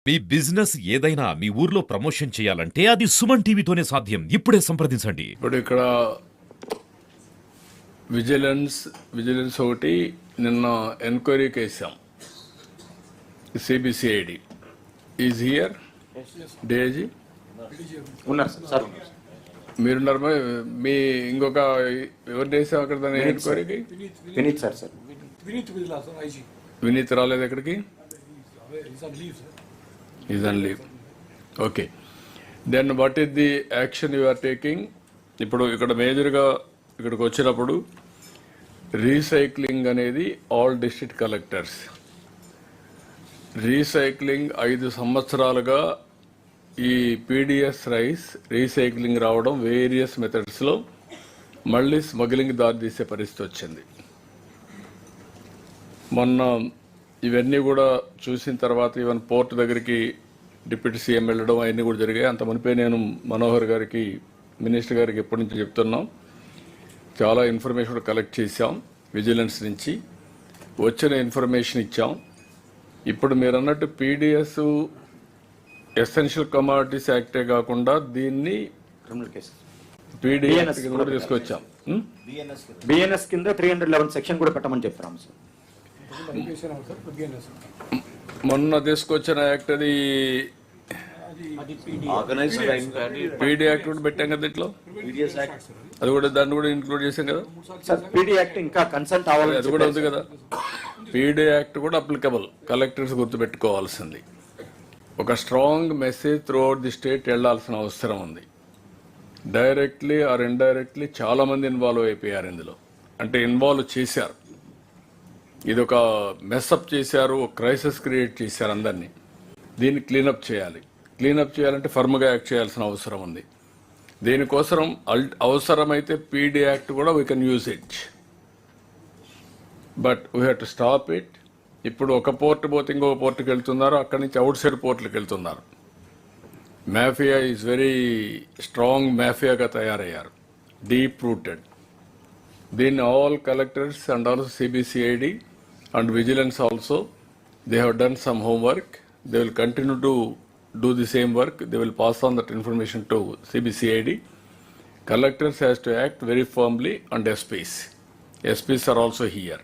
మీ business ఏదైనా మీ ఊర్లో promotion చేయాలంటే అది సుమన్ టీవీతోనే సాధ్యం. ఇప్పుడే సంప్రదించండి. ఇప్పుడు ఇక్కడ విజిలెన్స్ ఒకటి నిన్న ఎంక్వైరీకి వేసాం. CBCID is here. డేజీ ఉన్నారు సార్. మీరున్నారు. మీ ఇంకొక ఎవరు వేసాం అక్కడ దాని ఎంక్వైరీకి? వినీత్ సార్. వినీత్ రాలేదు ఎక్కడికి? Is on leave. Okay, then what is the action you are taking? ఇప్పుడు ఇక్కడ మేజర్గా ఇక్కడికి వచ్చినప్పుడు రీసైక్లింగ్ అనేది ఆల్ డిస్ట్రిక్ట్ కలెక్టర్స్ రీసైక్లింగ్ 5 సంవత్సరాలుగా ఈ పీడిఎస్ రైస్ రీసైక్లింగ్ రావడం వేరియస్ మెథడ్స్లో మళ్ళీ స్మగ్లింగ్ దారితీసే పరిస్థితి వచ్చింది. మొన్న ఇవన్నీ కూడా చూసిన తర్వాత ఈవెన్ పోర్ట్ దగ్గరికి డిప్యూటీ సీఎం వెళ్ళడం అవన్నీ కూడా జరిగాయి. అంత మునిపే నేను మనోహర్ గారికి, మినిస్టర్ గారికి ఎప్పటి నుంచి చెప్తున్నాం, చాలా ఇన్ఫర్మేషన్ కూడా కలెక్ట్ చేశాం. విజిలెన్స్ నుంచి వచ్చిన ఇన్ఫర్మేషన్ ఇచ్చాం. ఇప్పుడు మీరు అన్నట్టు పీడిఎస్ ఎసెన్షియల్ కమాడిటీస్ యాక్టే కాకుండా దీన్ని పీడిఎస్ కింద కూడా తీసుకొచ్చాం. బిఎన్ఎస్ కింద 311 సెక్షన్ కూడా పెట్టమని చెప్తున్నాం సార్. మొన్న తీసుకొచ్చిన యాక్ట్ అది పీడీ యాక్ట్ కూడా పెట్టాం కదా. ఇట్లా అది కూడా దాన్ని కూడా ఇంక్లూడ్ చేసాం కదా సార్. పీడీ యాక్ట్ ఇంకా కన్సల్ట్ అవ్వాలి, అది కూడా ఉంది కదా. పీడీ యాక్ట్ కూడా అప్లికబుల్. కలెక్టర్స్ గుర్తుపెట్టుకోవాల్సింది. ఒక strong message through out the state వెళ్లాల్సిన అవసరం ఉంది. డైరెక్ట్లీ ఆర్ ఇండైరెక్ట్లీ చాలా మంది ఇన్వాల్వ్ అయిపోయారు ఇందులో. అంటే ఇన్వాల్వ్ చేశారు. ఇది ఒక మెస్అప్ చేశారు, ఒక క్రైసిస్ క్రియేట్ చేశారు అందరినీ. దీన్ని క్లీనప్ చేయాలి. క్లీనప్ చేయాలంటే ఫర్మ్గా యాక్ట్ చేయాల్సిన అవసరం ఉంది. దీనికోసం అవసరమైతే పీడీ యాక్ట్ కూడా we can use it, but we have to stop it. ఇప్పుడు ఒక పోర్ట్ పోతే ఇంకొక పోర్టుకి వెళ్తున్నారు, అక్కడి నుంచి అవుట్ సైడ్ పోర్టులకు వెళ్తున్నారు. మాఫియా ఈజ్ వెరీ స్ట్రాంగ్ మాఫియాగా తయారయ్యారు, డీప్ రూటెడ్. దీన్ని all collectors and also CBCID and vigilance also, they have done some homework. They will continue to do the same work. They will pass on that information to CBCID. Collectors has to act very firmly, and SPs are also here.